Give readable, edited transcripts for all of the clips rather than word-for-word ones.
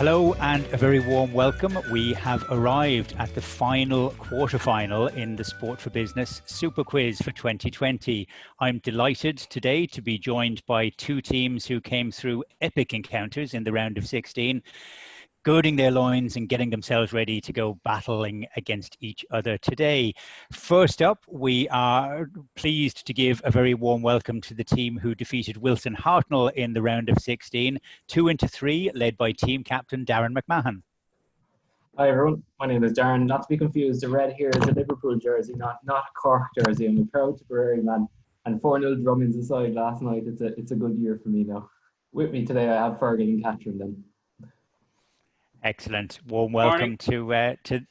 Hello and a very warm welcome. We have arrived at the final quarterfinal in the Sport for Business Super Quiz for 2020. I'm delighted today to be joined by two teams who came through epic encounters in the round of 16, girding their loins and getting themselves ready to go battling against each other today. First up, we are pleased to give a very warm welcome to the team who defeated Wilson Hartnell in the round of 16, 2Into3, led by team captain Darren McMahon. Hi everyone, my name is Darren. Not to be confused, the red here is a Liverpool jersey, not a Cork jersey. I'm a proud Tipperary man, and 4-0 Drummond's aside last night. It's a good year for me now. With me today I have Fergal and Catherine then. Excellent. Warm welcome to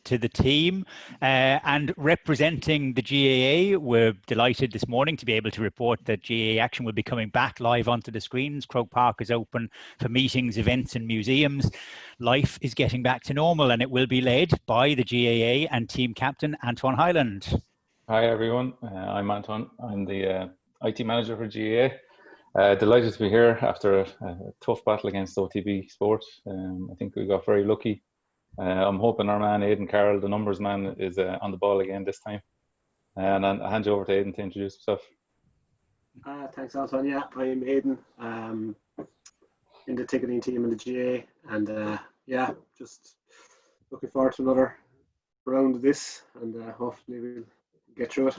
the team. And representing the GAA, we're delighted this morning to be able to report that GAA action will be coming back live onto the screens. Croke Park is open for meetings, events and museums. Life is getting back to normal and it will be led by the GAA and team captain Antoine Hyland. Hi everyone, I'm Antoine. I'm the IT manager for GAA. Delighted to be here after a tough battle against OTB Sport. I think we got very lucky. I'm hoping our man Aidan Carroll, the numbers man, is on the ball again this time. And I'll hand you over to Aidan to introduce himself. Thanks, Antoine. Yeah, I'm Aidan, in the ticketing team in the GA, and yeah, just looking forward to another round of this, and hopefully we'll get through it.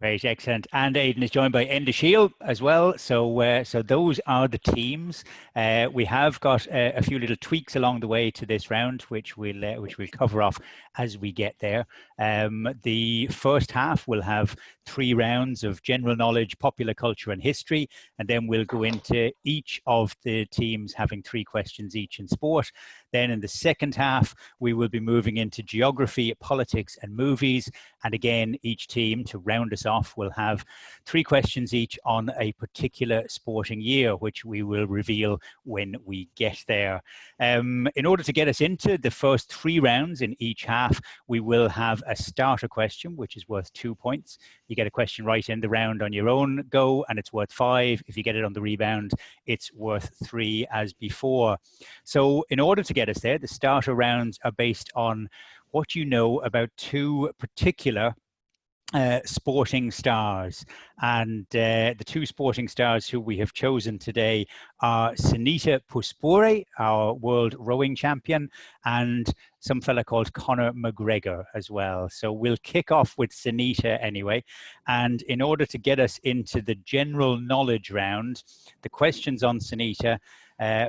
Great, excellent. And Aidan is joined by Enda Shield as well. So those are the teams. We have got a few little tweaks along the way to this round, which we'll cover off as we get there. The first half will have 3 rounds of general knowledge, popular culture and history, and then we'll go into each of the teams having 3 questions each in sport. Then in the second half, we will be moving into geography, politics and movies. And again, each team, to round us off, will have 3 questions each on a particular sporting year, which we will reveal when we get there. In order to get us into the first 3 rounds in each half, we will have a starter question, which is worth 2 points. You get a question right in the round on your own go, and it's worth 5. If you get it on the rebound, it's worth 3 as before. So in order to get us there, the starter rounds are based on what you know about 2 particular sporting stars, and the 2 sporting stars who we have chosen today are Sunita Puspure, our world rowing champion, and some fella called Conor McGregor as well. So we'll kick off with Sunita anyway, and in order to get us into the general knowledge round, the questions on Sunita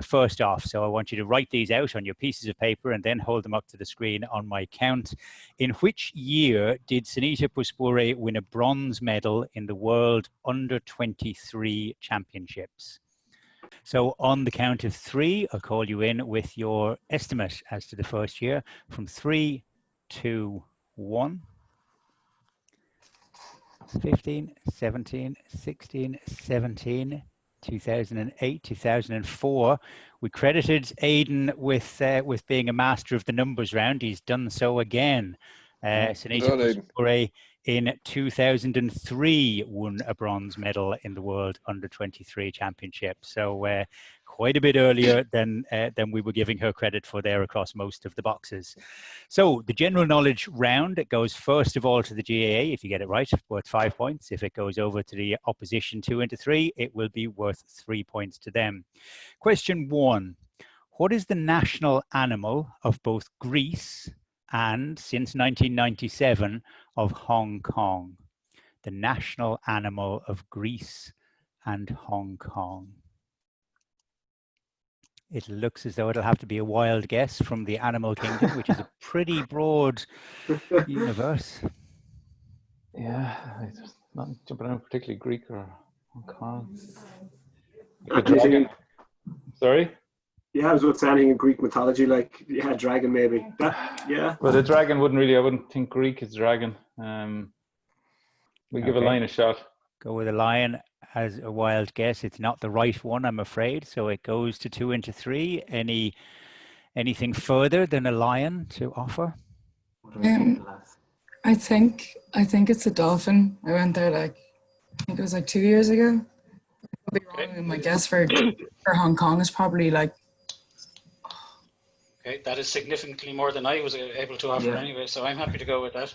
first off. So I want you to write these out on your pieces of paper and then hold them up to the screen on my count. In which year did Sunita Puspure win a bronze medal in the World Under-23 Championships? So on the count of 3, I'll call you in with your estimate as to the first year. From 3, 2, 1. 15, 17, 16, 17. 2008, 2004. We credited Aidan with being a master of the numbers round. He's done so again. Sunita Puspure in 2003 won a bronze medal in the World Under-23 Championship. So quite a bit earlier than we were giving her credit for there across most of the boxes. So the general knowledge round, it goes first of all to the GAA. If you get it right, worth 5 points. If it goes over to the opposition 2Into3, it will be worth 3 points to them. Question 1. What is the national animal of both Greece and, since 1997, of Hong Kong? The national animal of Greece and Hong Kong. It looks as though it'll have to be a wild guess from the animal kingdom, which is a pretty broad universe. Yeah, it's not jumping out particularly Greek or Hong Kong. Sorry? Yeah, I was about to say anything in Greek mythology, like, yeah, dragon maybe. Yeah. Well, the dragon I wouldn't think Greek is dragon. We give a lion a shot. Go with a lion as a wild guess. It's not the right one, I'm afraid. So it goes to 2Into3. Anything further than a lion to offer? I think it's a dolphin. I went there I think it was 2 years ago. I'll be wrong. My guess for Hong Kong is probably Okay, that is significantly more than I was able to offer anyway, so I'm happy to go with that.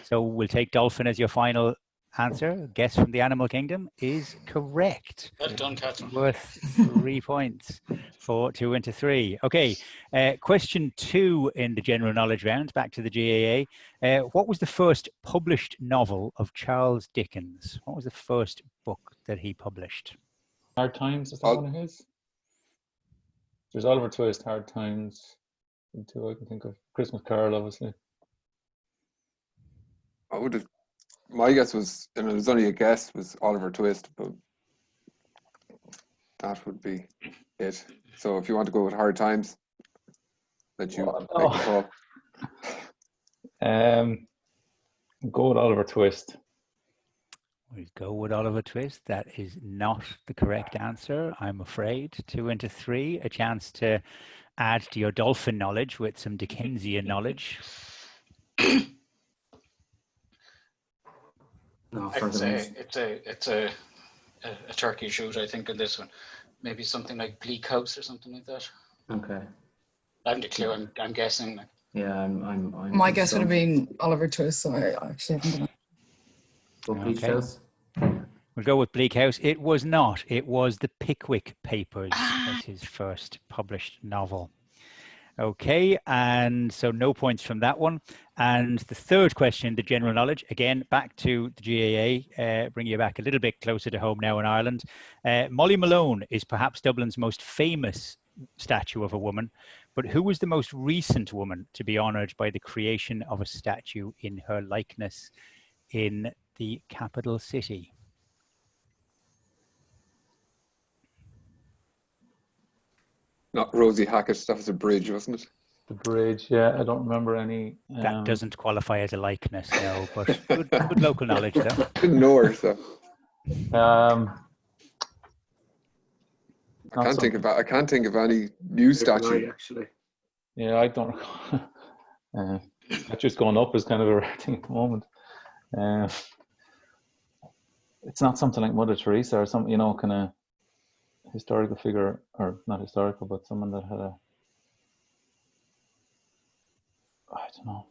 So we'll take dolphin as your final answer. Guess from the animal kingdom is correct. Well done, Catherine. Worth 3 points for 2 into 3. Okay, question 2 in the general knowledge round, back to the GAA. What was the first published novel of Charles Dickens? What was the first book that he published? Hard Times, is that one of his? There's Oliver Twist, Hard Times, and two I can think of. Christmas Carol, obviously. I would have. My guess was, and it was only a guess, was Oliver Twist, but that would be it. So if you want to go with Hard Times, let you make the call. Go with Oliver Twist. We'll go with Oliver Twist. That is not the correct answer, I'm afraid. 2 into 3, a chance to add to your dolphin knowledge with some Dickensian knowledge. No, I'd say it's a turkey shoot, I think, in this one. Maybe something like Bleak House or something like that. Okay. I haven't a clue. I'm guessing. Yeah, I'm My guess would have been Oliver Twist, so I actually haven't done it. Bleak House. We'll go with Bleak House. It was not. It was the Pickwick Papers as his first published novel. Okay, and so no points from that one. And the third question, the general knowledge, again, back to the GAA, bring you back a little bit closer to home now in Ireland. Molly Malone is perhaps Dublin's most famous statue of a woman, but who was the most recent woman to be honoured by the creation of a statue in her likeness in the capital city? Not Rosie Hackett, that was a bridge, wasn't it? The bridge, yeah, I don't remember any. That doesn't qualify as a likeness, no, but good local knowledge though. Didn't know her, so. I can't think of any new statue. Actually. Yeah, I don't recall. That just going up is kind of a rare thing at the moment. It's not something like Mother Teresa or something, kind of historical figure, or not historical, but someone that had I don't know.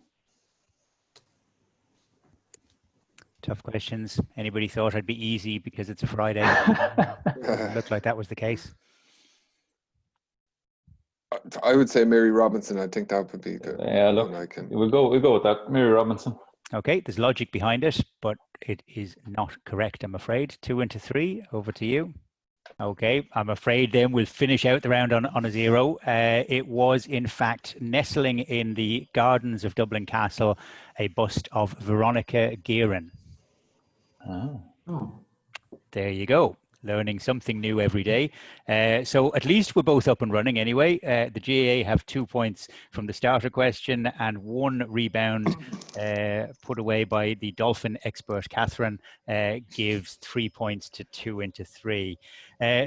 Tough questions. Anybody thought I'd be easy because it's a Friday? It looked like that was the case. I would say Mary Robinson. I think that would be the look, one I can. We'll go with that, Mary Robinson. Okay, there's logic behind it, but it is not correct, I'm afraid. 2 into 3, over to you. Okay, I'm afraid then we'll finish out the round on a 0. It was, in fact, nestling in the gardens of Dublin Castle, a bust of Veronica Guerin. Oh. There you go. Learning something new every day. So at least we're both up and running anyway. The GAA have 2 points from the starter question and 1 rebound put away by the dolphin expert, Catherine, gives 3 points to 2 into 3.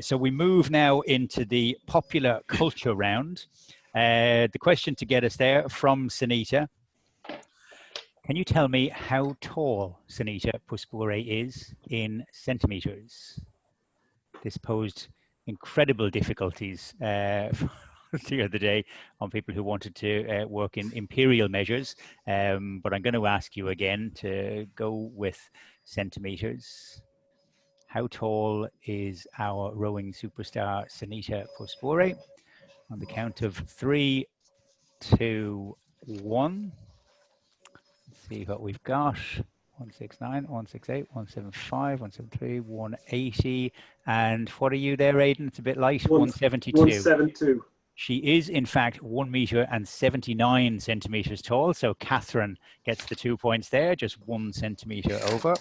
So we move now into the popular culture round. The question to get us there from Sunita. Can you tell me how tall Sunita Puspure is in centimeters? This posed incredible difficulties the other day on people who wanted to work in imperial measures. But I'm going to ask you again to go with centimeters. How tall is our rowing superstar Sunita Puspure? On the count of 3, 2, 1. Let's see what we've got. 169, 168, 175, 173, 180. And what are you there, Aidan? It's a bit light. 172. 172. She is, in fact, 1 meter and 79 centimeters tall. So Catherine gets the 2 points there, just 1 centimeter over.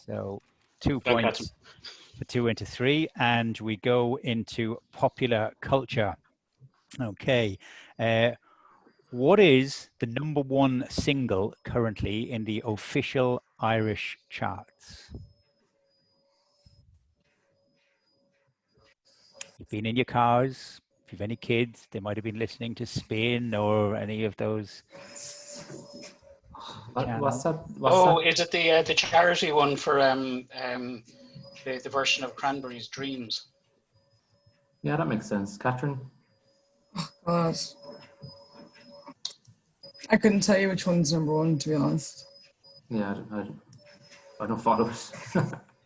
So 2 points for 2 into 3. And we go into popular culture. Okay. What is the #1 single currently in the official Irish charts? You've been in your cars. If you've any kids, they might have been listening to Spin or any of those. What's that? Is it the charity one for the version of Cranberries' Dreams? Yeah, that makes sense. Catherine? God. I couldn't tell you which one's number one, to be honest. Yeah, I don't follow it.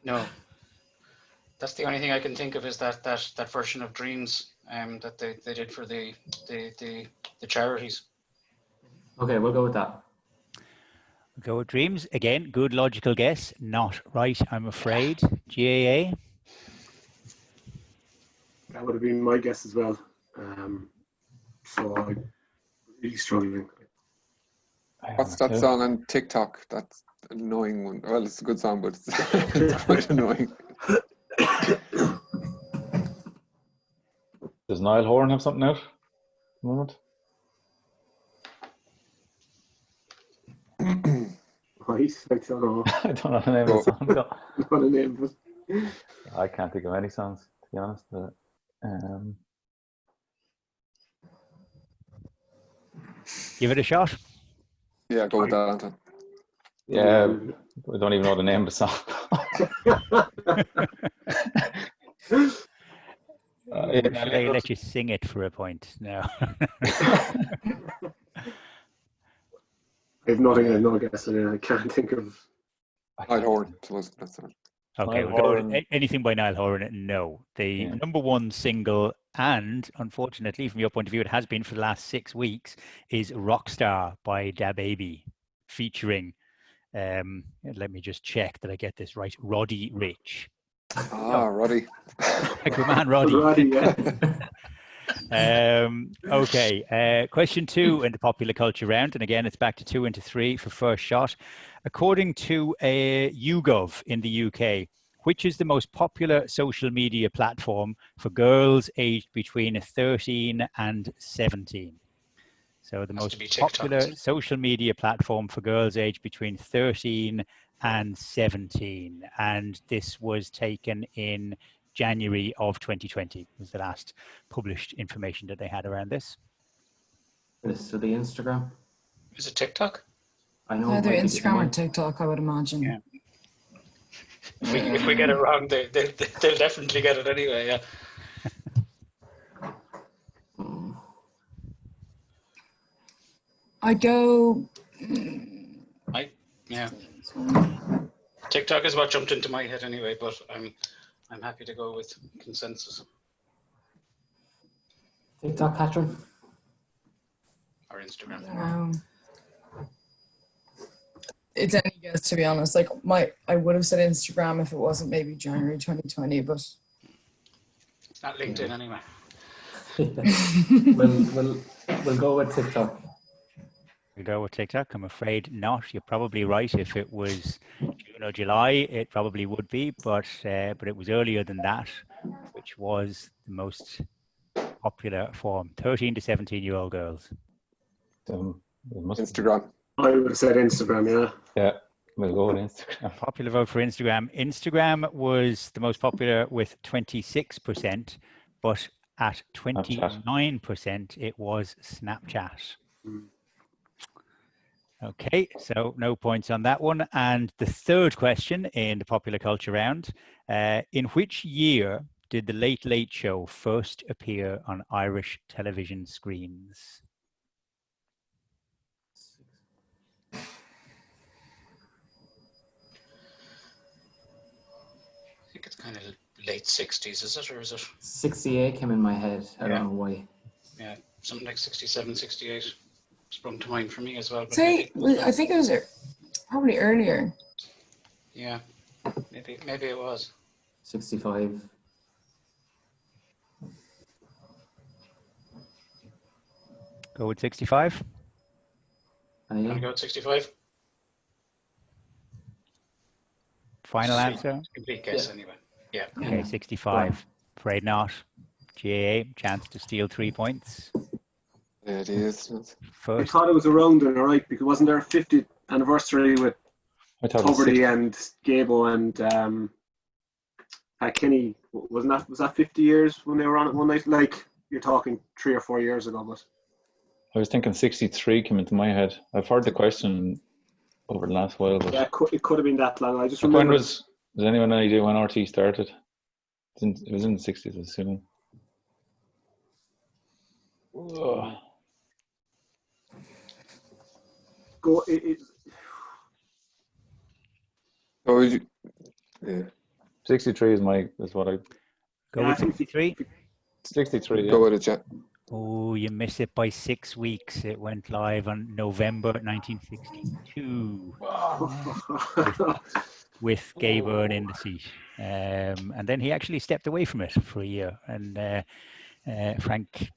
No. That's the only thing I can think of is that version of Dreams that they did for the charities. Okay, we'll go with that. Go with Dreams. Again, good logical guess. Not right, I'm afraid. GAA? That would have been my guess as well. So I'm really struggling. What's that song on TikTok? That's an annoying one. Well, it's a good song, but it's quite annoying. Does Niall Horan have something out at the moment? Right? I don't know. I don't know the name of the song. though. Not a name, but I can't think of any songs, to be honest. Give it a shot. Yeah, go with that, Anton. Yeah, I don't even know the name of the song. Should I let you sing it for a point? No. I have nothing. I have no guess. I can't think of. Niall Horan. That's it. Okay, we'll go with anything by Niall Horan. No. The number one single, and unfortunately, from your point of view, it has been for the last 6 weeks, is Rockstar by Da Baby, featuring, let me just check that I get this right, Roddy Ricch. Ah, Roddy. Good man, Roddy. Roddy, yeah. Okay, question 2 in the popular culture round, and again, it's back to 2 into 3 for first shot. According to YouGov in the UK, which is the most popular social media platform for girls aged between 13 and 17? So the most popular social media platform for girls aged between 13 and 17. And this was taken in January of 2020, was the last published information that they had around this. So the Instagram. Is it TikTok? I know. Either Instagram or TikTok, I would imagine. Yeah. If we get it wrong, they'll definitely get it anyway. Yeah. I go. Yeah. TikTok is what jumped into my head anyway, but I'm happy to go with consensus. TikTok, Catherine. Or Instagram. It's any guess, to be honest. Like I would have said Instagram if it wasn't maybe January 2020, but It's not LinkedIn anyway. We'll go with TikTok. We'll go with TikTok. I'm afraid not. You're probably right. If it was June or July, it probably would be, but it was earlier than that, which was the most popular form. 13 to 17-year-old girls. Instagram. I would have said Instagram, yeah. Yeah, we'll go with Instagram. Popular vote for Instagram. Instagram was the most popular with 26%, but at 29%, it was Snapchat. Okay, so no points on that one. And the third question in the popular culture round, in which year did The Late Late Show first appear on Irish television screens? I think it's kind of late 60s, is it? Or is it? 68 came in my head. I don't know why. Yeah, something like 67, 68 sprung to mind for me as well. say I think it was probably earlier. Yeah, maybe it was. 65. Go with 65. I'm going to go with 65. Final answer? Complete guess anyway. Yeah. Okay, 65. Afraid not. GAA, chance to steal 3 points. Yeah, it is. I thought it was around then, all right, because wasn't there a 50th anniversary with Tuberty and Gable and Kenny? Was that 50 years when they were on it one night? Like, you're talking 3 or 4 years ago, but I was thinking 63 came into my head. I've heard the question over the last while. But yeah, it could have been that long. I just when remember. does anyone have any idea when RT started? It was in the 60s, I assume. go. So would you, yeah, 63 is what I. Go Yeah, with I think 63. 63. Yeah. go with it, yeah. Oh, you miss it by 6 weeks. It went live on November 1962 with Gay Byrne in the seat. And then he actually stepped away from it for a year. And Frank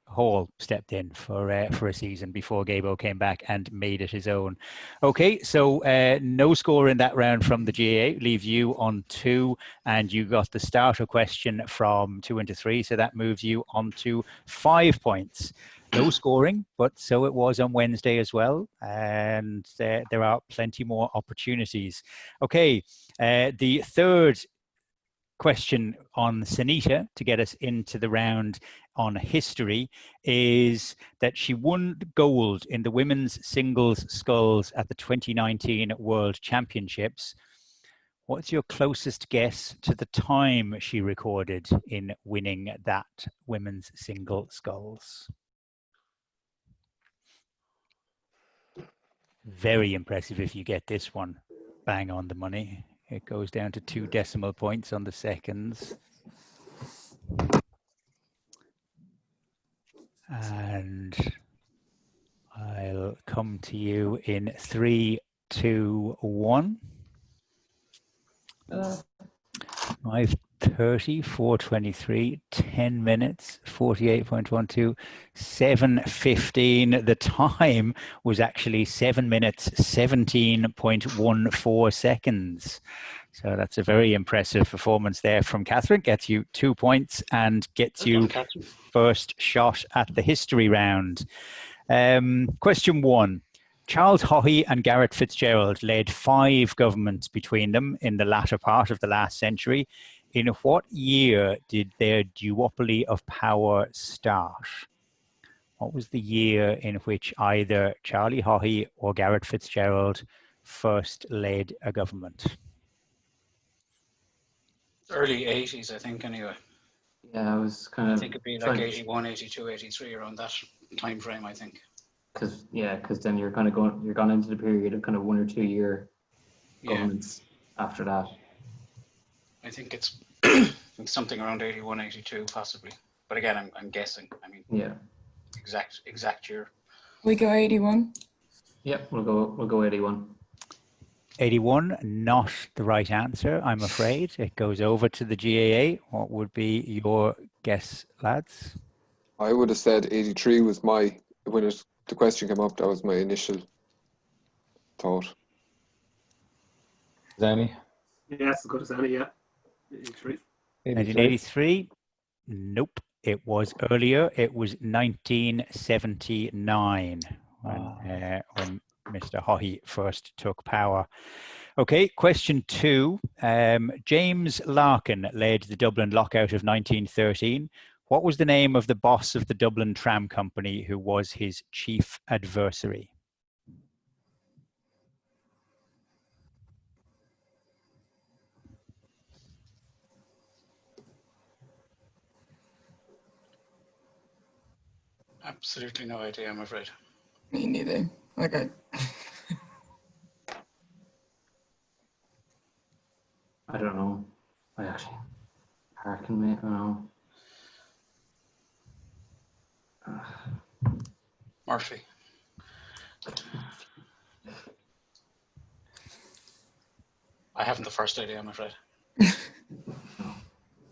Hall stepped in for a season before Gabo came back and made it his own. Okay, so no score in that round from the GAA, leaves you on 2, and you got the starter question from 2Into3, so that moves you on to 5 points. No scoring, but so it was on Wednesday as well, and there are plenty more opportunities. Okay, the third question on Sanita to get us into the round on history is that she won gold in the women's singles sculls at the 2019 World Championships. What's your closest guess to the time she recorded in winning that women's single sculls? Very impressive if you get this one bang on the money. It goes down to 2 decimal points on the seconds. And I'll come to you in 3, 2, 1. 5:30, 4:23, 10 minutes, 48.12, 7:15. The time was actually 7 minutes, 17.14 seconds. So that's a very impressive performance there from Catherine. Gets you 2 points and gets you first shot at the history round. Question 1. Charles Haughey and Garrett Fitzgerald led 5 governments between them in the latter part of the last century. In what year did their duopoly of power start? What was the year in which either Charlie Haughey or Garrett Fitzgerald first led a government? Early 80s, I think, anyway. Yeah, I was kind I of think it'd be like 81, 82, 83, around that time frame, I think. because then you're gone into the period of kind of 1 or 2 year Yeah, governments after that. I think it's something around 81, 82, possibly. But again, I'm guessing. I mean, Yeah. exact year. We go 81. Yep, we'll go 81. 81, not the right answer, I'm afraid. It goes over to the GAA. What would be your guess, lads? I would have said 83 was my, when the question came up, that was my initial thought. Zanny? Yeah, it's as good as any. Yeah, 83. 1983? Nope. It was earlier. It was 1979 when Mr. Haughey first took power. Okay, question 2. James Larkin led the Dublin lockout of 1913. What was the name of the boss of the Dublin Tram Company who was his chief adversary? Absolutely no idea, I'm afraid. Me neither. Okay. I don't know. I actually Harkin, mate. I don't know. Murphy. I haven't the first idea, I'm afraid.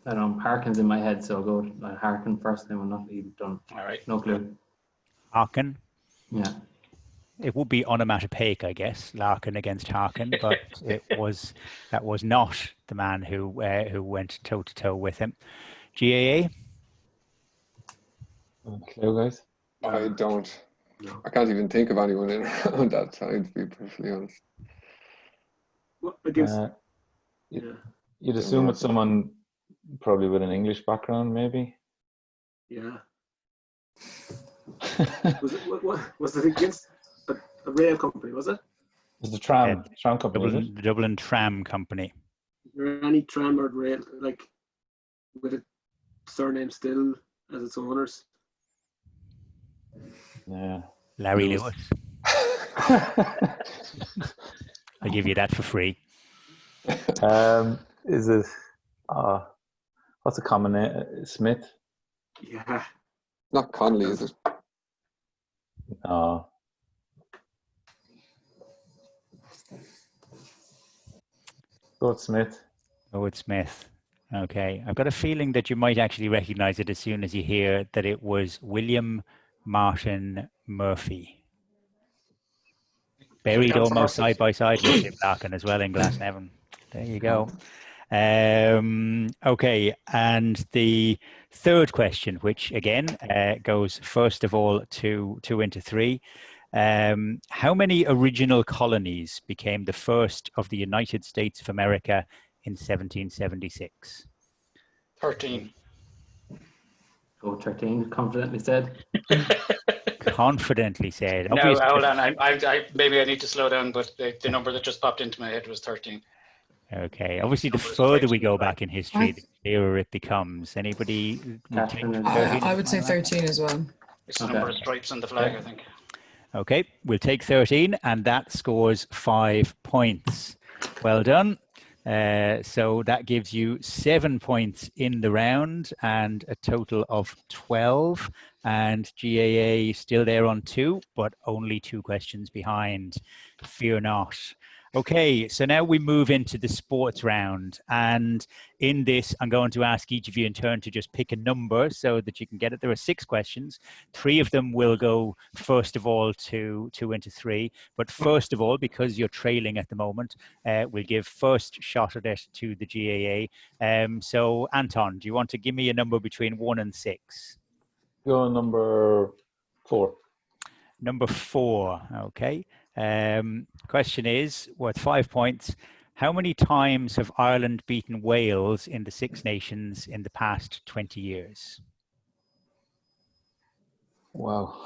I don't know. Harkin's in my head, so I'll go Harkin first. Then we'll not even done. All right. No clue. Harkin? Yeah. It would be onomatopoeic, I guess, Larkin against Harkin, but that was not the man who went toe to toe with him. GAA? Clue, guys? I don't. No. I can't even think of anyone in around that time, to be perfectly honest. Well, I guess. You'd Don't assume know. it's someone probably with an English background, maybe. Yeah. Was it against a rail company? Was it? It's the tram company, is it? The Dublin Tram Company. Is there any tram or rail like with a surname still as its owners? Yeah. Larry Lewis. Lewis. I'll give you that for free. Is it? What's a common name? Smith? Yeah. Not Conley, is it? No. Go with Smith. Go with Smith. Okay. I've got a feeling that you might actually recognize it as soon as you hear that it was William Martin Murphy. Buried almost side by side with Jim Larkin as well in Glasnevin. There you go. Okay, and the third question, which again goes first of all to 2Into3. How many original colonies became the first of the United States of America in 1776? 13. Go 13, confidently said. Confidently said. No, Obviously, hold on. Maybe I need to slow down, but the number that just popped into my head was 13. okay. Obviously, the Numbers further stripes we in the go flag. back in history, the clearer it becomes. Anybody would take Catherine, 13? I would say 13 as well. It's the Okay. number of stripes on the flag, Yeah. I think. Okay, we'll take 13, and that scores 5 points. Well done. So that gives you 7 points in the round and a total of 12. And GAA still there on 2, but only 2 questions behind. Fear not. Okay, so now we move into the sports round. And in this, I'm going to ask each of you in turn to just pick a number so that you can get it. There are 6 questions. 3 of them will go, first of all, to 2Into3. But first of all, because you're trailing at the moment, we'll give first shot at it to the GAA. So, Anton, do you want to give me a number between 1 and 6? Go number 4. Number 4, okay. Question is, worth 5 points. How many times have Ireland beaten Wales in the Six Nations in the past 20 years? Wow.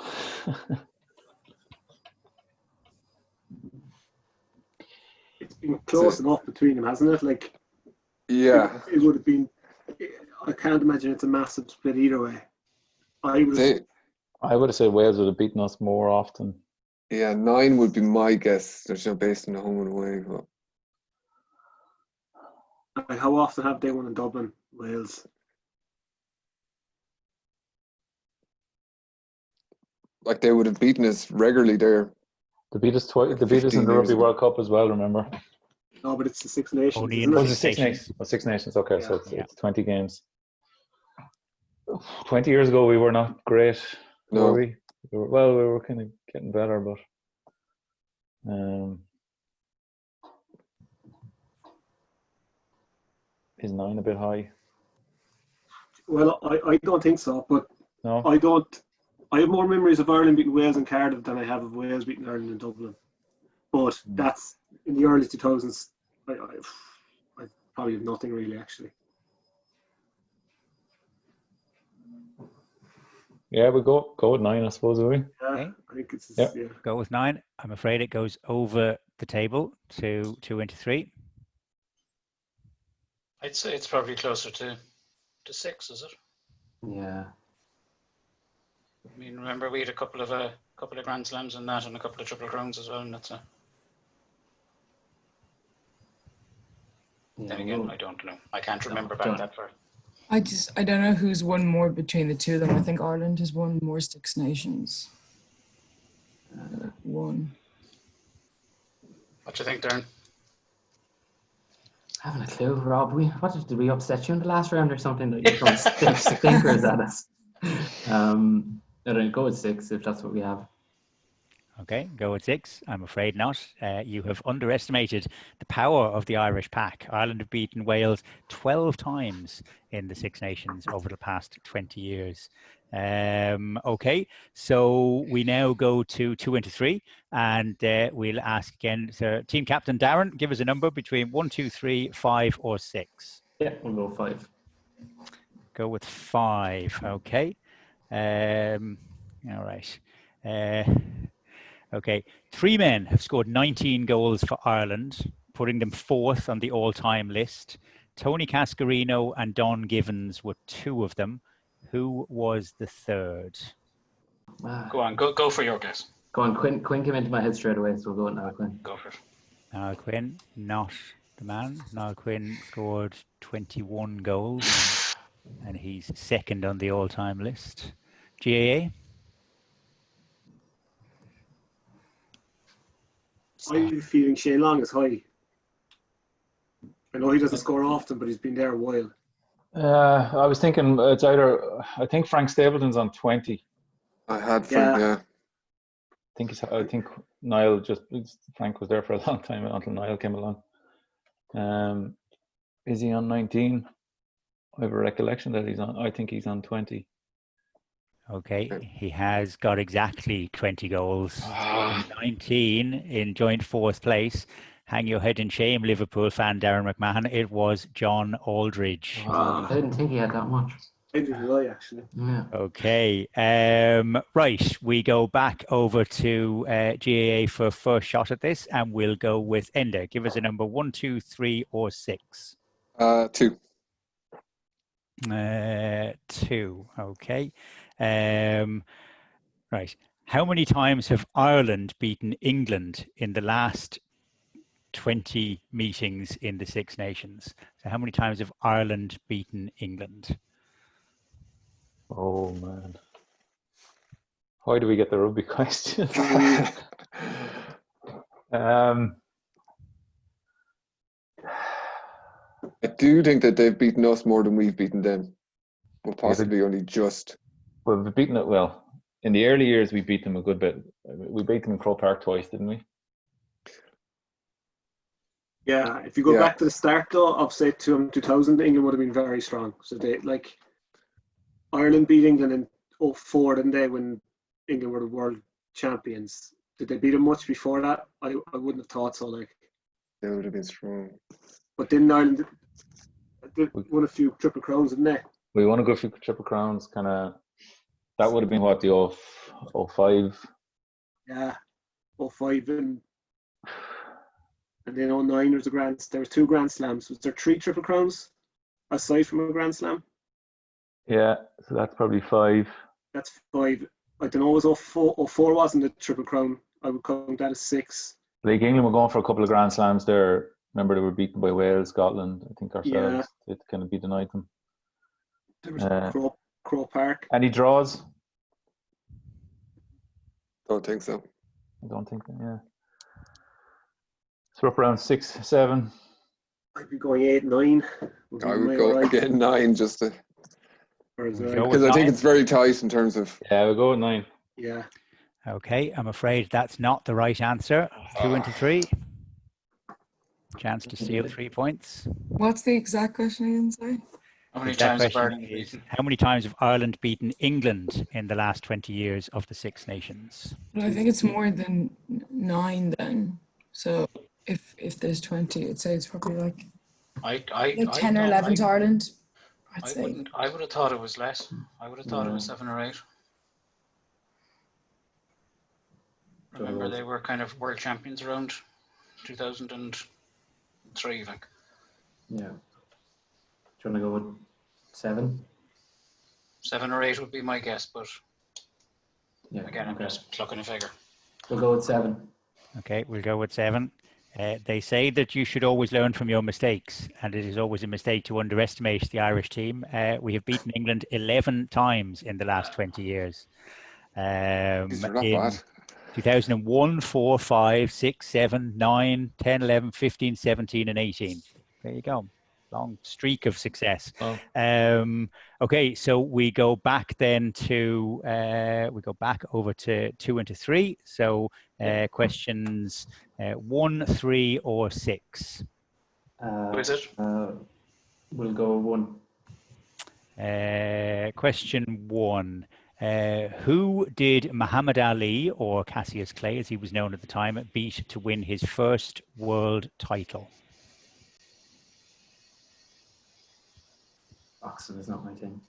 It's been close enough between them, hasn't it? Like, Yeah. it would have been. I can't imagine it's a massive split either way. I would have said Wales would have beaten us more often. Yeah, 9 would be my guess. There's no based on the home and away. But Like, how often have they won in Dublin, Wales? like they would have beaten us regularly there. They beat us twice. They beat us in 15 the years Rugby ago. World Cup as well. Remember? No, but it's the Six Nations, Only isn't in Oh, it? it's the Six Nations. Oh, Six Nations. Okay, so Yeah. it's 20 games. 20 years ago, we were not great. No. Were we? We were kind of getting better, but is 9 a bit high? Well, I don't think so, but No. I have more memories of Ireland beating Wales in Cardiff than I have of Wales beating Ireland in Dublin. But that's in the early 2000s. I probably have nothing really, actually. Yeah, we go with 9, I suppose, will we? Yeah, Okay. I think it's Yeah. yeah. Go with 9. I'm afraid it goes over the table to 2Into3. I'd say it's probably closer to 6, is it? Yeah. I mean, remember we had a couple of Grand Slams in that and a couple of Triple Crowns as well, and that's Yeah, then again, well, I don't know. I can't remember don't- back that far. I don't know who's won more between the two of them. I think Ireland has won more Six Nations. One. What do you think, Darren? I haven't a clue, Rob. Did we upset you in the last round or something that you're throwing stinkers at us? I don't go with 6 if that's what we have. Okay, go with 6. I'm afraid not. You have underestimated the power of the Irish pack. Ireland have beaten Wales 12 times in the Six Nations over the past 20 years. Okay, so we now go to 2Into3, and we'll ask again. So, team captain Darren, give us a number between 1, 2, 3, 5, or 6. Yeah, we'll go 5. Go with 5. Okay. All right. Okay, 3 men have scored 19 goals for Ireland, putting them 4th on the all-time list. Tony Cascarino and Don Givens were 2 of them. Who was the 3rd? Go on, go for your guess. Go on, Quinn came into my head straight away, so we'll go with Niall Quinn. Go for it. Niall Quinn, not the man. Niall Quinn scored 21 goals, and he's second on the all-time list. GAA? I'm feeling Shane Long is high. I know he doesn't score often, but he's been there a while. I was thinking it's either. I think Frank Stapleton's on 20. I had Frank, yeah. I think Niall Frank was there for a long time until Niall came along. Is he on 19? I have a recollection that I think he's on 20. Okay, he has got exactly 20 goals. 19 in joint fourth place. Hang your head in shame, Liverpool fan Darren McMahon. It was John Aldridge. I didn't think he had that much. I didn't lie, actually. Yeah. Okay, right. We go back over to GAA for first shot at this, and we'll go with Enda. Give us a number 1, 2, 3, or 6. 2. 2. Okay. Right. How many times have Ireland beaten England in the last 20 meetings in the Six Nations? So how many times have Ireland beaten England? Oh man, why do we get the rugby question? I do think that they've beaten us more than we've beaten them, but possibly only just. Well, we've beaten it well. In the early years, we beat them a good bit. We beat them in Croke Park twice, didn't we? Yeah, if you go back to the start though of say 2000, England would have been very strong. So they Ireland beat England in 2004, didn't they? When England were the world champions, did they beat them much before that? I wouldn't have thought so. They would have been strong. But didn't Ireland won a few triple crowns, didn't they? We won a good few triple crowns. Kind of. That would have been what, the 05? Yeah, 05 and then 09 was there was 2 Grand Slams. Was there 3 triple crowns aside from a Grand Slam? Yeah, so that's probably 5. That's 5. I don't know, it was 04 wasn't a triple crown. I would count that as 6. Like England were going for a couple of Grand Slams there. Remember, they were beaten by Wales, Scotland. I think ourselves. It kind of be denied them. There was Croke Park. Any draws? Don't think so. I don't think. Yeah. So we're up around 6, 7. I'd be going 8, 9. I would go again 9 just to. Because I think it's very tight in terms of. Yeah, we'll go with 9. Yeah. Okay, I'm afraid that's not the right answer. 2-3. Chance to steal 3 points. What's the exact question again, sorry? How many times have Ireland beaten? How many times have Ireland beaten England in the last 20 years of the Six Nations? Well, I think it's more than 9 then. So if there's 20, I'd say it's probably like 10 or 11 to Ireland. I would have thought it was less. I would have thought it was 7 or 8. Remember, they were kind of world champions around 2003, I think. Yeah. Do you want to go with 7? 7 or 8 would be my guess, but again, I'm okay. just plucking a figure. We'll go with 7. Okay, we'll go with 7. They say that you should always learn from your mistakes, and it is always a mistake to underestimate the Irish team. We have beaten England 11 times in the last 20 years. These are not bad. 2001, 4, 5, 6, 7, 9, 10, 11, 15, 17, and 18. There you go. Long streak of success. Oh. Okay, so we go back then to over to 2-3. So questions 1, 3, or 6. Who is it? We'll go 1. Question 1. Who did Muhammad Ali, or Cassius Clay as he was known at the time, beat to win his first world title? Boxing is not my thing.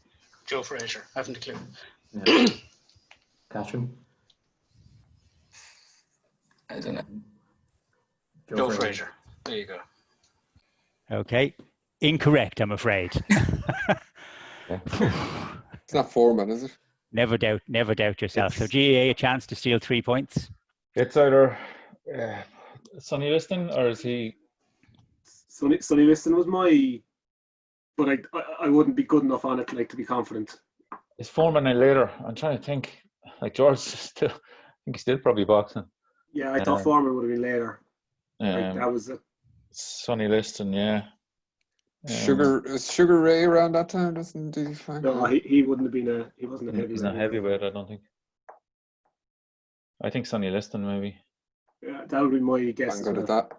Joe Frazier. I haven't a clue. Yeah. Catherine? I don't know. Joe Frazier. There you go. Okay. Incorrect, I'm afraid. It's not Foreman, is it? Never doubt yourself. So GAA, a chance to steal 3 points. It's either Sonny Liston or is he? Sonny Liston was my, but I wouldn't be good enough on it like to be confident. Is Foreman in later? I'm trying to think. Like George still, I think he's still probably boxing. Yeah, I thought Foreman would have been later. That was it. Sonny Liston, yeah. Is Sugar Ray around that time? Doesn't he find No, he wouldn't have been he wasn't a heavyweight. He's not heavyweight, I don't think. I think Sonny Liston maybe. Yeah, that would be my guess. I'm good at that.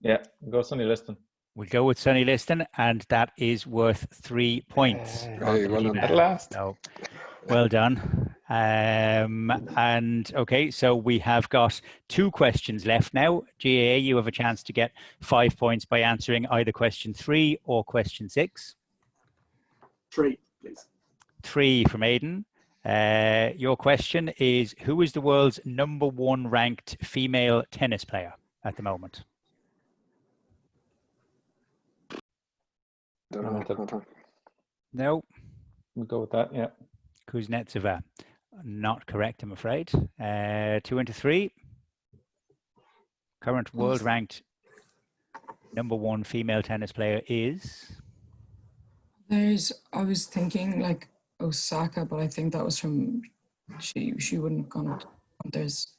Yeah, go Sonny Liston. We'll go with Sonny Liston, and that is worth 3 points. Hey, well done. At last. So, well done. And okay, so we have got 2 questions left now. GAA, you have a chance to get 5 points by answering either question 3 or question 6. 3, please. 3 from Aidan. Your question is, who is the world's #1 ranked female tennis player at the moment? Don't know. No. We'll go with that, yeah. Kuznetsova. Not correct, I'm afraid. 2Into3. Current world ranked #1 female tennis player is? I was thinking like Osaka, but I think that was from, she wouldn't have gone up. What's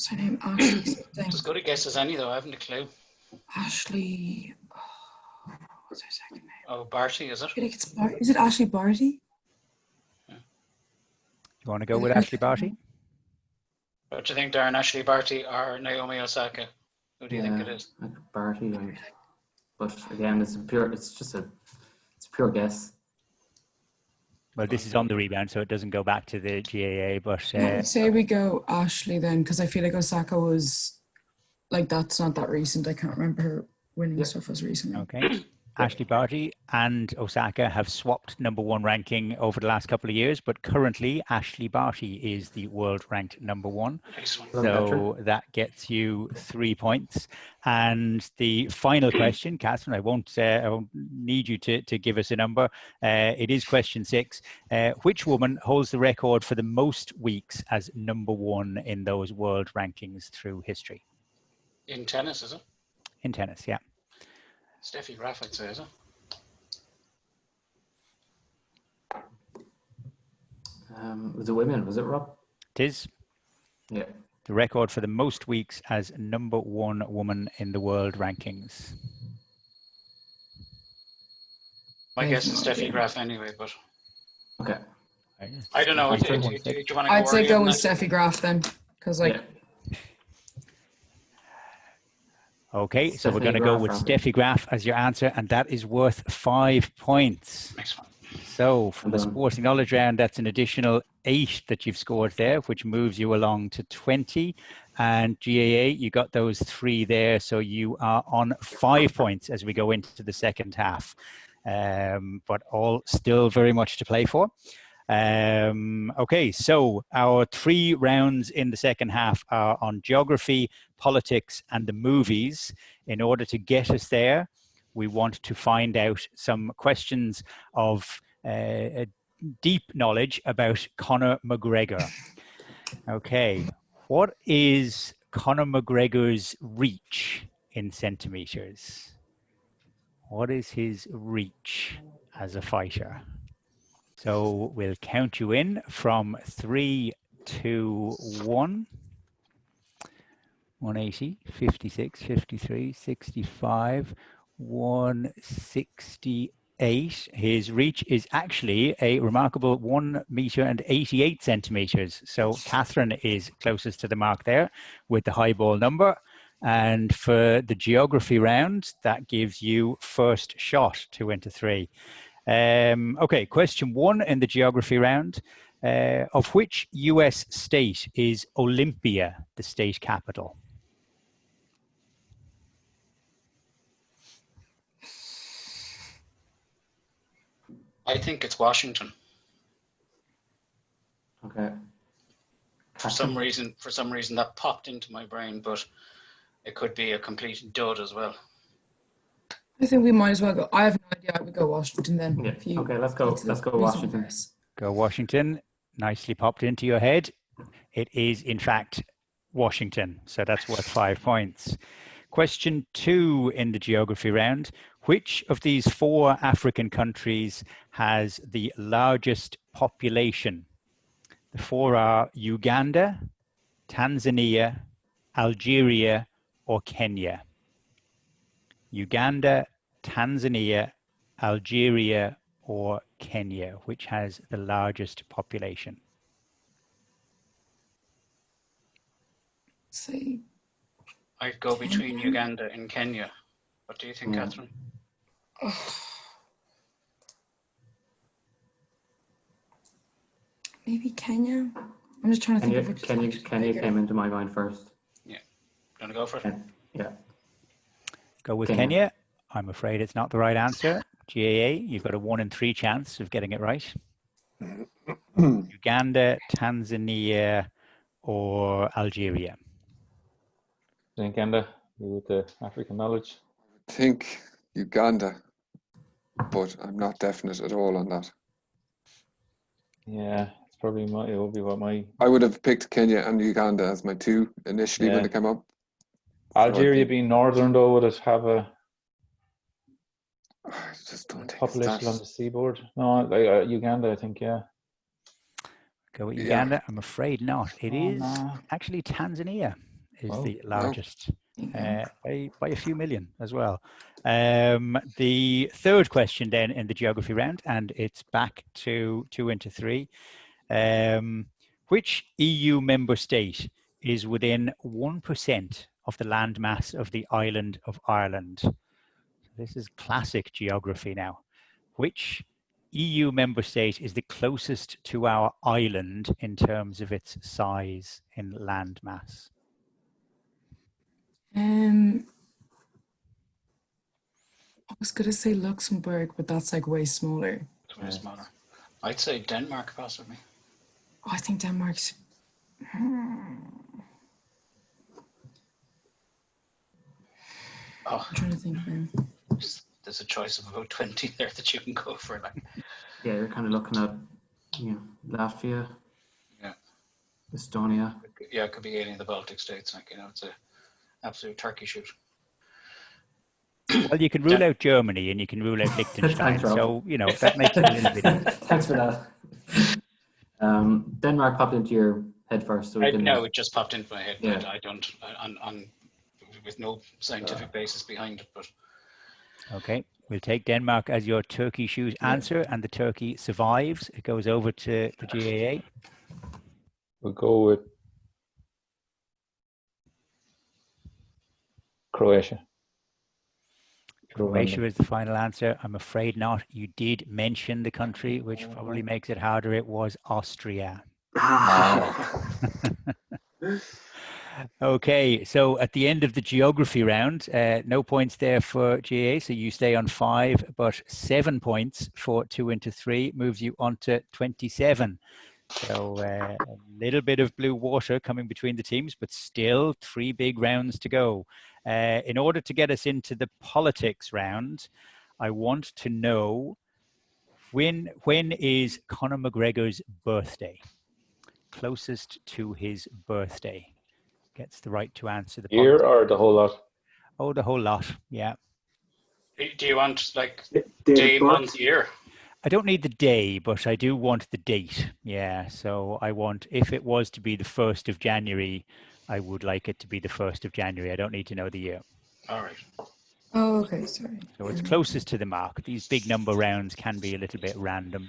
her name? Ashley something. As good a guess as any, though. I haven't a clue. Ashley, what's her second name? Oh, Barty, is it? I think is it Ashley Barty? You want to go with Ashley Barty? What do you think, Darren? Ashley Barty or Naomi Osaka? Who do you think it is? Barty, right. But again, it's a pure guess. Well, this is on the rebound, so it doesn't go back to the GAA, but... say we go Ashley then, because I feel like Osaka was, like, that's not that recent. I can't remember her winning stuff as recently. Okay. Ashley Barty and Osaka have swapped #1 ranking over the last couple of years, but currently Ashley Barty is the world ranked #1. So that gets you 3 points. And the final question, Catherine, I won't need you to give us a number. It is question 6. Which woman holds the record for the most weeks as #1 in those world rankings through history? In tennis, is it? In tennis, yeah. Steffi Graf, I'd say, is it? Was it women? Was it Rob? It is. Yeah. The record for the most weeks as #1 woman in the world rankings. My guess is Steffi Graf anyway, but... Okay. I don't know. Do you want to go I'd say go with Steffi Graf then, because like... Yeah. Okay, so we're going to go with Steffi Graf as your answer, and that is worth 5 points. Next one. So from the sporting knowledge round, that's an additional 8 that you've scored there, which moves you along to 20. And GAA, you got those 3 there, so you are on 5 points as we go into the second half. But all still very much to play for. Okay, so our 3 rounds in the second half are on geography, politics, and the movies. In order to get us there, we want to find out some questions of deep knowledge about Conor McGregor. Okay, what is Conor McGregor's reach in centimeters? What is his reach as a fighter? So we'll count you in from 3, 2, 1. 180, 56, 53, 65, 168. His reach is actually a remarkable 1 meter and 88 centimeters. So Catherine is closest to the mark there with the high ball number. And for the geography round, that gives you first shot, 2Into3. Okay, question 1 in the geography round. Of which US state is Olympia the state capital? I think it's Washington. Okay. For some reason that popped into my brain, but it could be a complete dud as well. I think we might as well go. I have no idea. I would go Washington then. Yeah. Okay, let's go Washington. Go Washington. Nicely popped into your head. It is, in fact, Washington. So that's worth 5 points. Question 2 in the geography round. Which of these 4 African countries has the largest population? The 4 are Uganda, Tanzania, Algeria, or Kenya. Uganda, Tanzania, Algeria, or Kenya, which has the largest population? Say I'd go between Kenya? Uganda and Kenya. What do you think, Yeah. Catherine? Maybe Kenya. I'm just trying to think of which Kenya came into my mind first. Yeah. You want to go for it? Yeah. Go with Kenya. Kenya. I'm afraid it's not the right answer. GAA, you've got a 1 in 3 chance of getting it right. Uganda, Tanzania, or Algeria? Uganda, with the African knowledge. I think Uganda, but I'm not definite at all on that. Yeah, it's probably it will be what my I would have picked Kenya and Uganda as my 2 initially when Yeah. they came up. Algeria being northern though, would it have a I just don't think it's population on that. the seaboard? No, like Uganda, I think. Yeah. Go with Yeah. Uganda? I'm afraid not. It Oh, is no. actually Tanzania is Oh, the largest Okay. by a few million as well. The third question then in the geography round, and it's back to 2 into 3. Which EU member state is within 1% of the landmass of the island of Ireland? This is classic geography now. Which EU member state is the closest to our island in terms of its size in landmass? I was gonna say Luxembourg, but that's like way smaller. It's way smaller. I'd say Denmark, possibly. Oh, I think Denmark's. Oh, I'm trying to think now. there's a choice of about 20 there that you can go for. Like, Yeah, you're kind of looking at, Latvia, yeah, Estonia. yeah, it could be any of the Baltic states. Like, it's a absolute turkey shoot. Well, you can rule out Germany and you can rule out Liechtenstein. Thanks, Rob. So, that makes it a little bit easier. Thanks for that. Denmark popped into your head first. So No, it just popped into my head. Yeah. I don't, with no scientific basis behind it, but. Okay, we'll take Denmark as your turkey shoot answer, and the turkey survives. It goes over to the GAA. We'll go with Croatia. Croatia is the final answer. I'm afraid not. You did mention the country, which probably makes it harder. It was Austria. Okay, so at the end of the geography round, no points there for GAA, so you stay on 5, but 7 points for 2 into 3 moves you on to 27. So a little bit of blue water coming between the teams, but still 3 big rounds to go. In order to get us into the politics round, I want to know when is Conor McGregor's birthday? Closest to his birthday. Gets the right to answer the year politics. or the whole lot? Oh, the whole lot, yeah. Do you want like Date day, of birth? month, year? I don't need the day, but I do want the date. Yeah, so I want, if it was to be the 1st of January, I would like it to be the 1st of January. I don't need to know the year. All right. Oh, okay, sorry. So it's closest to the mark. These big number rounds can be a little bit random.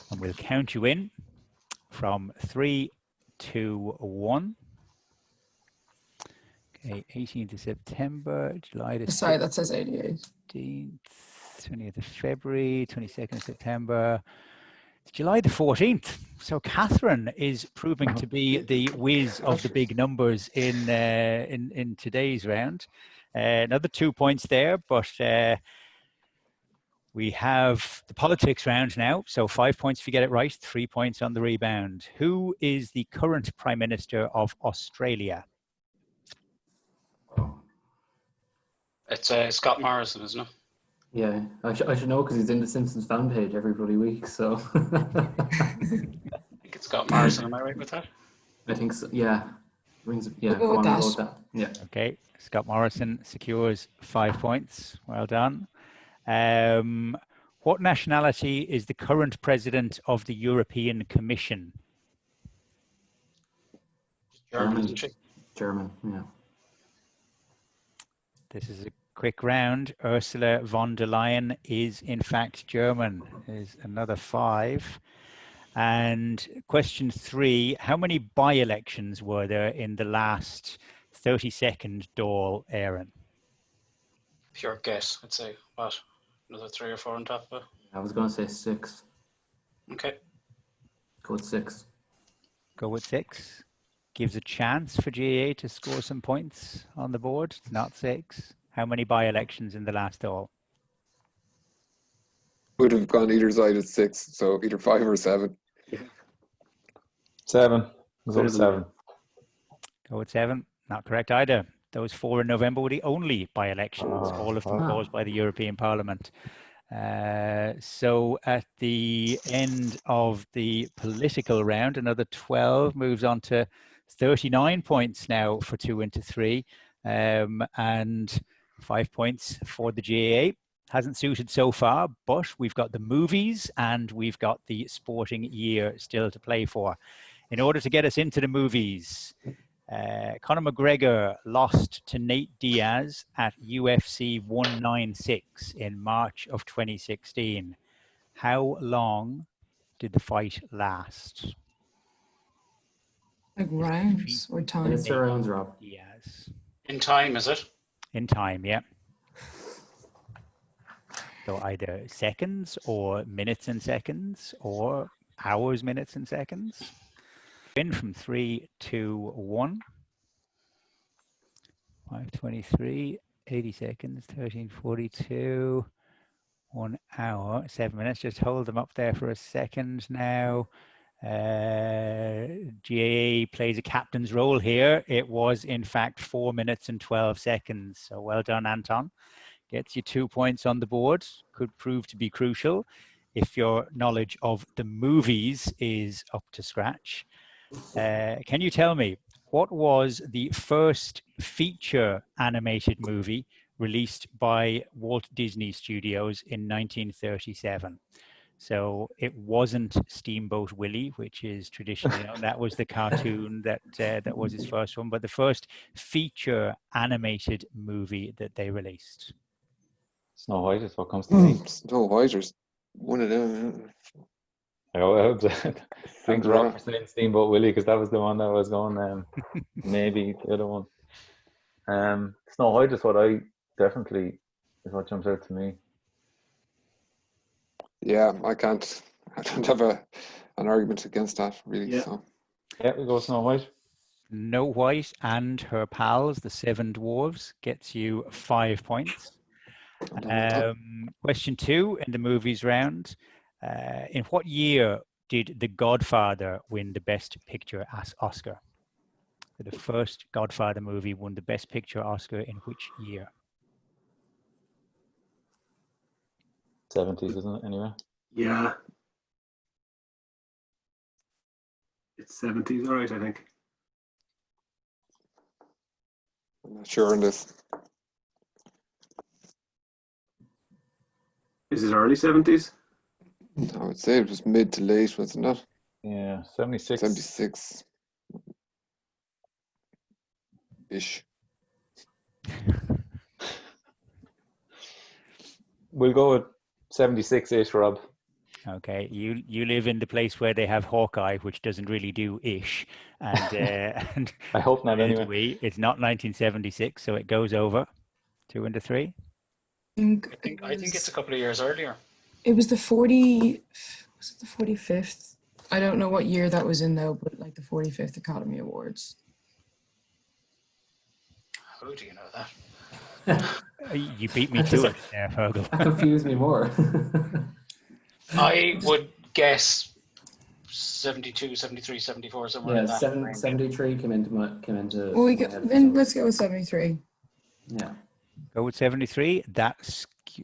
And we'll count you in from 3, 2, 1. Okay, 18th of September, July the Sorry, that says 88. 15th, 20th of February, 22nd of September. It's July the 14th. So Catherine is proving to be the whiz of the big numbers in today's round. Another 2 points there, but we have the politics round now. So 5 points if you get it right, 3 points on the rebound. Who is the current Prime Minister of Australia? It's Scott Morrison, isn't it? Yeah, I should know because he's in the Simpsons fan page every bloody week. So think it's Scott Morrison. Am I right with that? I think so. Yeah. Yeah. We'll go with we'll that. go with that. Yeah. Okay, Scott Morrison secures 5 points. Well done. What nationality is the current president of the European Commission? German, isn't she? German. Yeah. This is a quick round. Ursula von der Leyen is in fact German. Is another 5. And question 3, how many by-elections were there in the last 30-second Dáil, Aaron? Pure guess. I'd say what? Another 3 or 4 on top of it. I was going to say 6. Okay. Go with 6. Go with 6. Gives a chance for GAA to score some points on the board. It's not 6. How many by-elections in the last Dáil? Would have gone either side at 6, so either 5 or 7. 7. Go with 7. Go with 7. Not correct either. Those 4 in November were the only by-elections, all of them caused by the European Parliament. So at the end of the political round, another 12 moves on to 39 points now for 2Into3, and 5 points for the GAA. Hasn't suited so far, but we've got the movies and we've got the sporting year still to play for. In order to get us into the movies, Conor McGregor lost to Nate Diaz at UFC 196 in March of 2016. How long did the fight last? Like rounds or time? It's the rounds, Rob. Diaz. In time, is it? In time, yeah. So either seconds or minutes and seconds or hours, minutes and seconds. In from 3, 2, 1. 5:23, 80 seconds, 13:42, 1 hour, 7 minutes. Just hold them up there for a second now. GAA plays a captain's role here. It was in fact 4 minutes and 12 seconds. So well done, Anton. Gets you 2 points on the board. Could prove to be crucial if your knowledge of the movies is up to scratch. Can you tell me, what was the first feature animated movie released by Walt Disney Studios in 1937? So it wasn't Steamboat Willie, which is traditionally known. That was the cartoon that was his first one, but the first feature animated movie that they released. Snow White is what comes to me. Snow White is one of them. I hope things wrong for saying Steamboat Willie, because that was the one that was going. Maybe the other one. Snow White is what what jumps out to me. Yeah, I don't have an argument against that, really. Yeah. So. Yeah, we go Snow White. Snow White and her pals, the 7 dwarves, gets you 5 points. Question 2 in the movies round. In what year did The Godfather win the Best Picture Oscar? So the first Godfather movie won the Best Picture Oscar in which year? 70s, isn't it, anyway? Yeah. It's 70s, all right, I think. I'm not sure on this. Is it early 70s? I would say it was mid to late, wasn't it? Yeah, 76. 76. Ish. We'll go with 76-ish, Rob. Okay, you live in the place where they have Hawkeye, which doesn't really do ish, and and I hope not anyway. it's not 1976, so it goes over. 2Into3. I think it's a couple of years earlier. It was the 40. Was it the 45th? I don't know what year that was in though, but like the 45th Academy Awards. How do you know that? You beat me to it there, Fergal. That confused me more. I would guess 72, 73, 74, somewhere in Yeah, that. 73 came into. Well, then let's go with 73. Yeah. Go with 73. That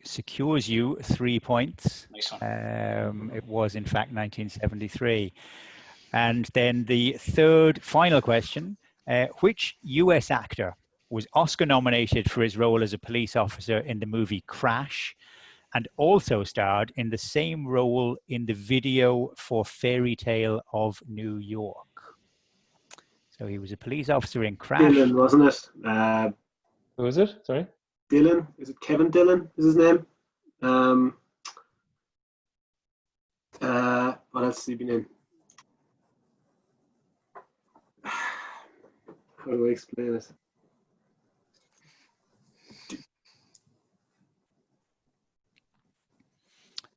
secures you 3 points. Nice one. It was in fact 1973. And then the third final question, which US actor was Oscar nominated for his role as a police officer in the movie Crash and also starred in the same role in the video for Fairy Tale of New York? So he was a police officer in Crash. Dylan, wasn't it? Who was it? Sorry? Dylan. Is it Kevin Dylan? Is his name? What else has he been in? How do I explain it?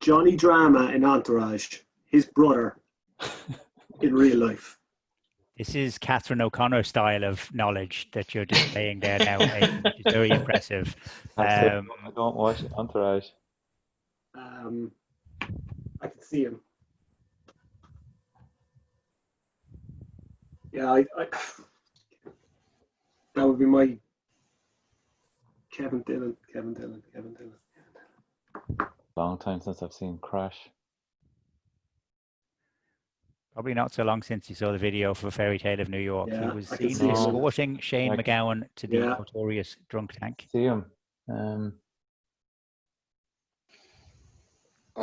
Johnny Drama in Entourage, his brother in real life. This is Catherine O'Connor style of knowledge that you're displaying there now, Aidan, which is very impressive. I don't watch Entourage. I can see him. Yeah, I that would be my Kevin Dillon. Long time since I've seen Crash. Probably not so long since you saw the video for Fairy Tale of New York. Yeah, He was I can seen see him. escorting Shane McGowan to the Yeah. notorious drunk tank. See him. I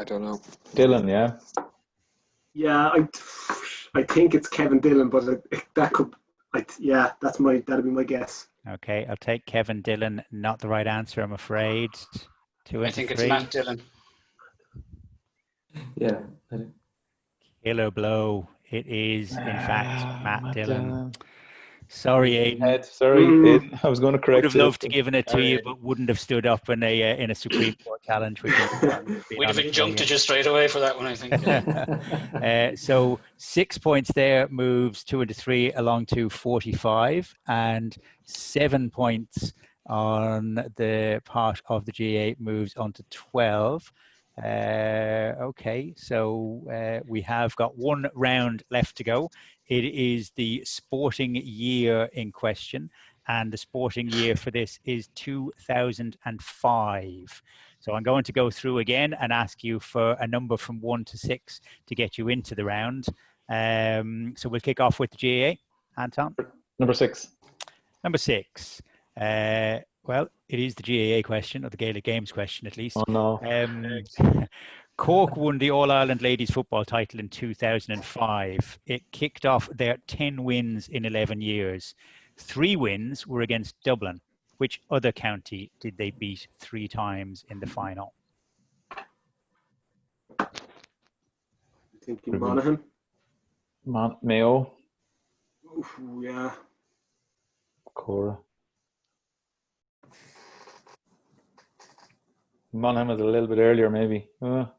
don't know. Dylan, yeah. Yeah, I think it's Kevin Dillon, but that could. That'd be my guess. Okay, I'll take Kevin Dillon. Not the right answer, I'm afraid. 2 I into think 3. it's Matt Dillon. Yeah. I do. Killer blow. It is, in fact, Matt Dillon. Dillon. Sorry, Aidan. Sorry, Aidan. I was going to correct Would have you. loved to given it to Sorry, you, Aidan. but wouldn't have stood up in a Supreme Court challenge. Which We'd have injuncted you straight away for that one, I think. So 6 points there moves 2 into 3 along to 45, and 7 points on the part of the GA moves on to 12. Okay, so we have got one round left to go. It is the sporting year in question, and the sporting year for this is 2005. So I'm going to go through again and ask you for a number from 1 to 6 to get you into the round. So we'll kick off with the GAA. Anton? Number 6. Number 6. Well, it is the GAA question, or the Gaelic Games question at least. Oh, no. Cork won the All-Ireland Ladies Football title in 2005. It kicked off their 10 wins in 11 years. 3 wins were against Dublin. Which other county did they beat 3 times in the final? I think Monaghan. Mayo. Ooh, yeah. Cora. Monaghan was a little bit earlier, maybe. Yeah.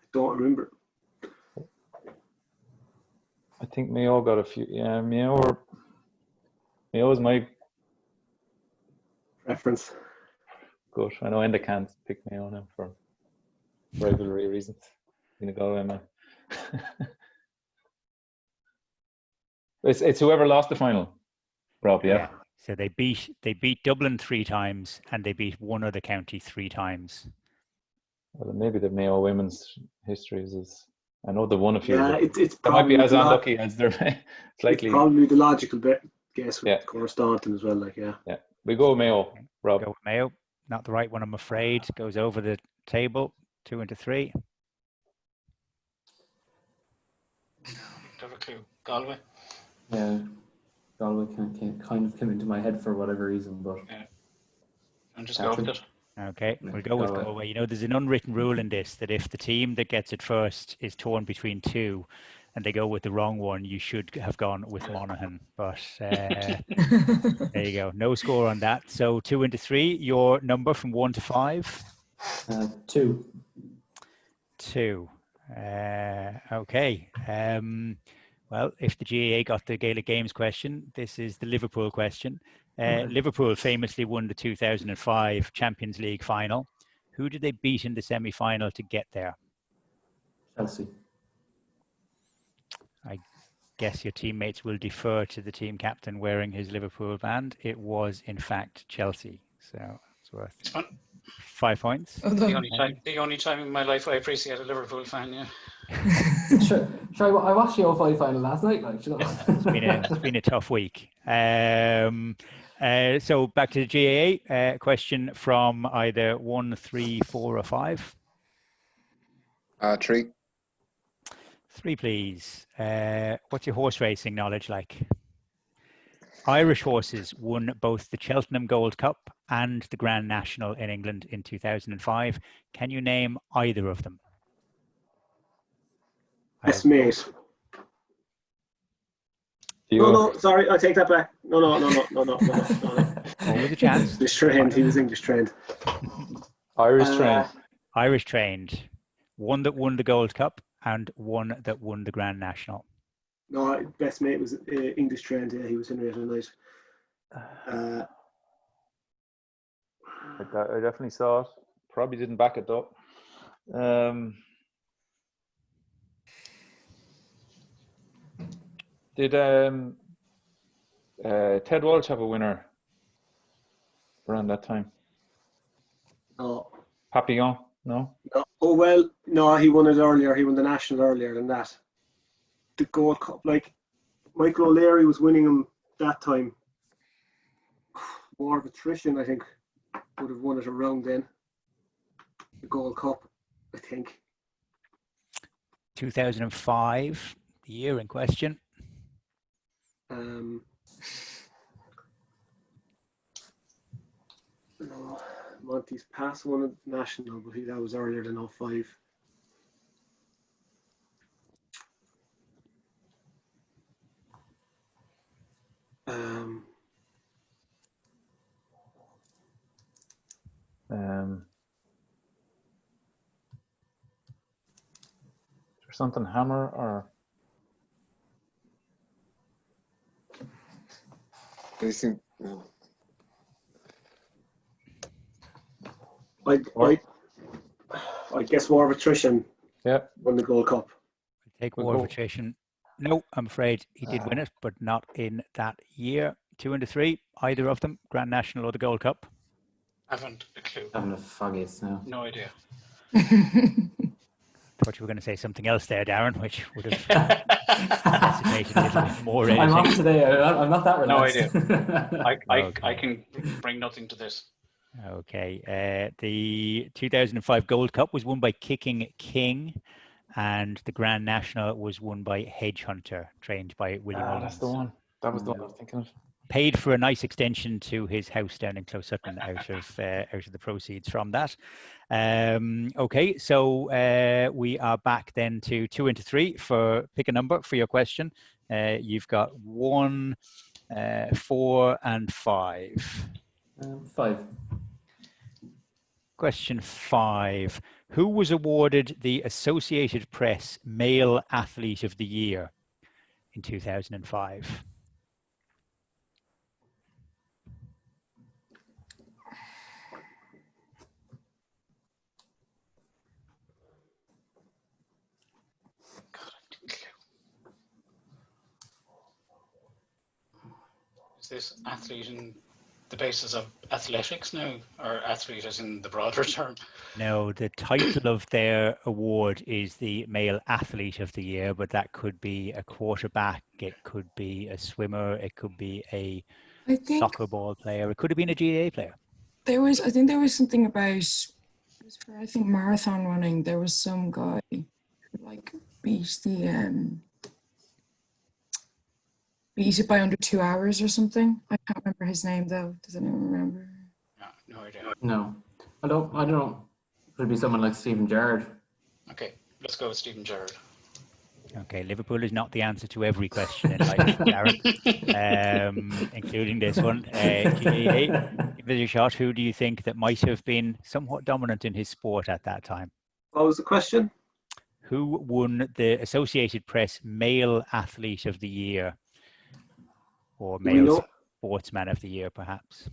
I don't remember. I think Mayo got a few. Yeah, Mayo is my Reference. gut. I know Enda can't pick Mayo now for rivalry reasons. I'm gonna go Emma. It's whoever lost the final, Rob. Yeah. So they beat Dublin 3 times, and they beat one other county 3 times. Well, maybe the Mayo women's histories is. I know they won a few. Yeah, it's they might be probably as unlucky as they're slightly. It's probably the logical bit guess with Cora Staunton as well. Like, yeah. Yeah, we go Mayo. Rob. Go with Mayo. Not the right one, I'm afraid. Goes over the table. 2 into 3. Don't have a clue. Galway. Yeah. Galway kind of came into my head for whatever reason, but I'm just going with it. Okay, we'll go with Galway. You know, there's an unwritten rule in this that if the team that gets it first is torn between 2 and they go with the wrong one, you should have gone with Monaghan. But there you go. No score on that. So 2 into 3. Your number from 1 to 5? 2. 2. Okay. Well, if the GAA got the Gaelic Games question, this is the Liverpool question. Liverpool famously won the 2005 Champions League final. Who did they beat in the semi-final to get there? Chelsea. I guess your teammates will defer to the team captain wearing his Liverpool band. It was, in fact, Chelsea. So that's That's worth It's fun. 5 points. The only time in my life I appreciate a Liverpool fan. Yeah. Sure. I watched the 05 final last night. Like, you know. It's been a tough week. So back to the GAA. Question from either 1, 3, 4, or 5. 3. 3, please. What's your horse racing knowledge like? Irish horses won both the Cheltenham Gold Cup and the Grand National in England in 2005. Can you name either of them? Best mate. No, sorry, I take that back. No. What was the chance? English trained. He was English trained. Irish trained. Irish trained. One that won the Gold Cup and one that won the Grand National. No, best mate was English trained. Yeah, he was Henrietta Knight. I definitely saw it. Probably didn't back it though. Did Ted Walsh have a winner around that time? No. Papillon? No? Oh, well, no, he won it earlier. He won the National earlier than that. The Gold Cup, like, Michael O'Leary was winning him that time. War of Attrition, I think, would have won it around then. The Gold Cup, I think. 2005, the year in question. No, Monty's Pass won a National, but that was earlier than 05. Is there something Hammer or? Anything? No. I guess War of Attrition. Yeah. Won the Gold Cup. Take War of Attrition. No, I'm afraid he did win it, but not in that year. 2-3, either of them, Grand National or the Gold Cup. Haven't a clue. Having a foggiest now. No idea. Thought you were going to say something else there, Darren, which would have necessitated a little bit more editing. I'm off today. I'm not that relaxed. No idea. I can bring nothing to this. Okay. The 2005 Gold Cup was won by Kicking King, and the Grand National was won by Hedge Hunter, trained by William Mullins. That's the one. That was the one I was thinking of. Paid for a nice extension to his house down in Close Sutton out of the proceeds from that. Okay, so we are back then to 2-3 for pick a number for your question. You've got 1, 4, and 5. 5. Question 5. Who was awarded the Associated Press Male Athlete of the Year in 2005? Is this athlete in the basis of athletics now, or athlete as in the broader term? No, the title of their award is the Male Athlete of the Year, but that could be a quarterback, it could be a swimmer, it could be a soccer ball player, it could have been a GAA player. I think there was something about, it was for, I think, marathon running. There was some guy who like beat it by under 2 hours or something. I can't remember his name though. Does anyone remember? No idea. No. I don't know. Could it be someone like Stephen Gerrard? Okay, let's go with Stephen Gerrard. Okay, Liverpool is not the answer to every question in life, Darren, including this one. GAA, give it a shot. Who do you think that might have been somewhat dominant in his sport at that time? What was the question? Who won the Associated Press Male Athlete of the Year? Or Male Sportsman of the Year, perhaps?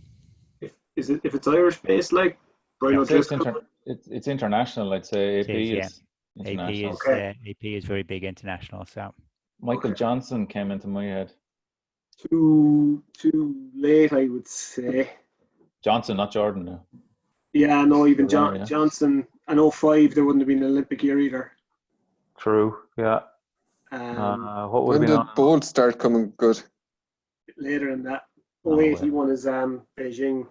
If it's Irish based, like Brian O'Driscoll? It's international, I'd say. AP is international. AP is very big international. So Michael Johnson came into my head. Too late, I would say. Johnson, not Jordan. No. Yeah, no, even Yeah. Johnson and 05, there wouldn't have been an Olympic year either. True. Yeah. What would When have been did Bolt start coming good? Later in that. Oh, 08, he well. won his Beijing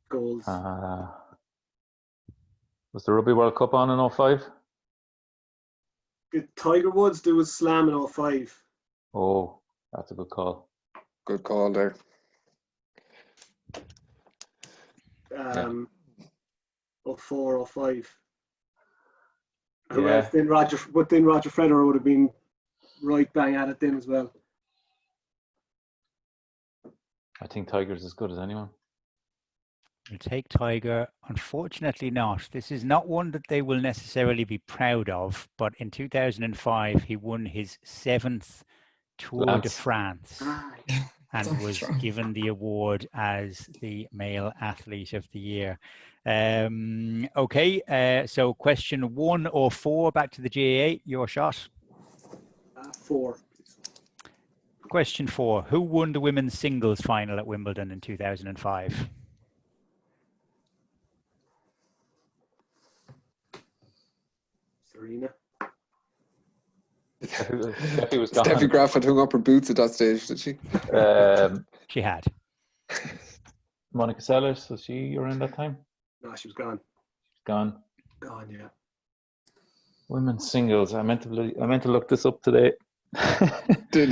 goals. Was the Rugby World Cup on in 05? Did Tiger Woods do his slam in 05? Oh, that's a good call. Good call there. 04, 05. Yeah. Who else? Then Roger Federer would have been right bang at it then as well. I think Tiger's as good as anyone. We'll take Tiger. Unfortunately not. This is not one that they will necessarily be proud of, but in 2005 he won his 7th Tour de France and was given the award as the male athlete of the year. Okay, so question 1 or 4, back to the GAA, your shot. 4. Question 4, who won the women's singles final at Wimbledon in 2005? Serena. Steffi was gone. Steffi Graf had hung up her boots at that stage, did she? She had. Monica Seles, was she around that time? No, she was gone. Gone. Gone, yeah. Women's singles. I meant to look this up today. Did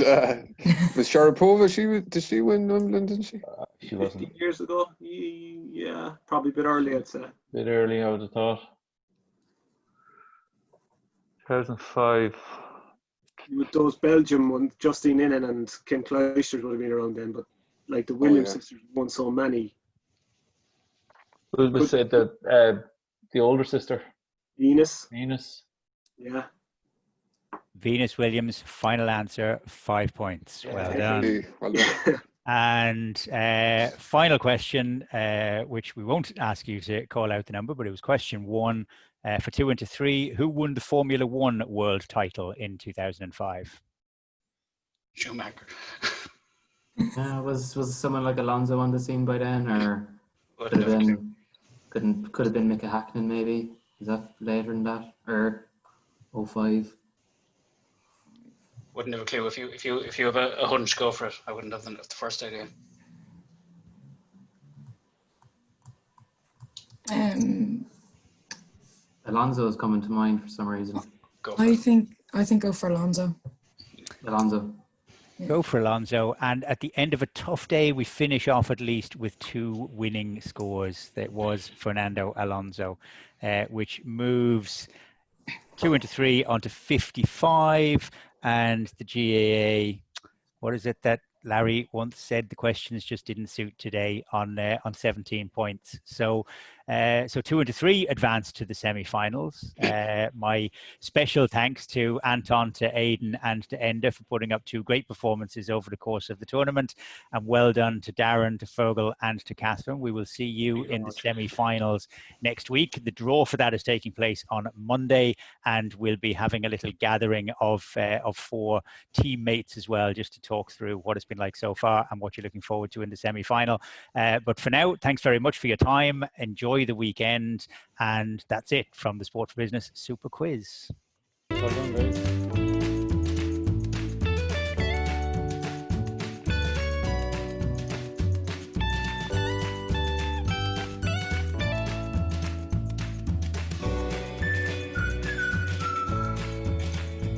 was Sharapova? Did she win Wimbledon? Didn't she? She wasn't. 15 years ago. Yeah, probably a bit early, I'd say. Bit early, I would have thought. 2005. With those Belgium ones, Justine Innen and Kim Clijsters would have been around then, but like the Williams sisters won so many. Who was said that the older sister? Venus. Yeah. Venus Williams, final answer, 5 points. Well done. Well done. And final question, which we won't ask you to call out the number, but it was question 1 for 2Into3. Who won the Formula 1 world title in 2005? Schumacher. Was someone like Alonso on the scene by then, or could have been Mika Hakkinen maybe? Is that later than that, or 05? Wouldn't have a clue. If you have a hunch, go for it. I wouldn't have the first idea. Alonso is coming to mind for some reason. I think go for Alonso. Alonso. Yeah. Go for Alonso. And at the end of a tough day, we finish off at least with 2 winning scores. That was Fernando Alonso, which moves 2Into3 onto 55, and the GAA. What is it that Larry once said? The questions just didn't suit today on 17 points. So 2Into3 advanced to the semi-finals. My special thanks to Anton, to Aidan, and to Enda for putting up 2 great performances over the course of the tournament. And well done to Darren, to Fergal, and to Catherine. We will see you in the semi-finals next week. The draw for that is taking place on Monday, and we'll be having a little gathering of 4 teammates as well, just to talk through what it's been like so far and what you're looking forward to in the semi-final. But for now, thanks very much for your time. Enjoy the weekend, and that's it from the Sport for Business Super Quiz. Well done, guys.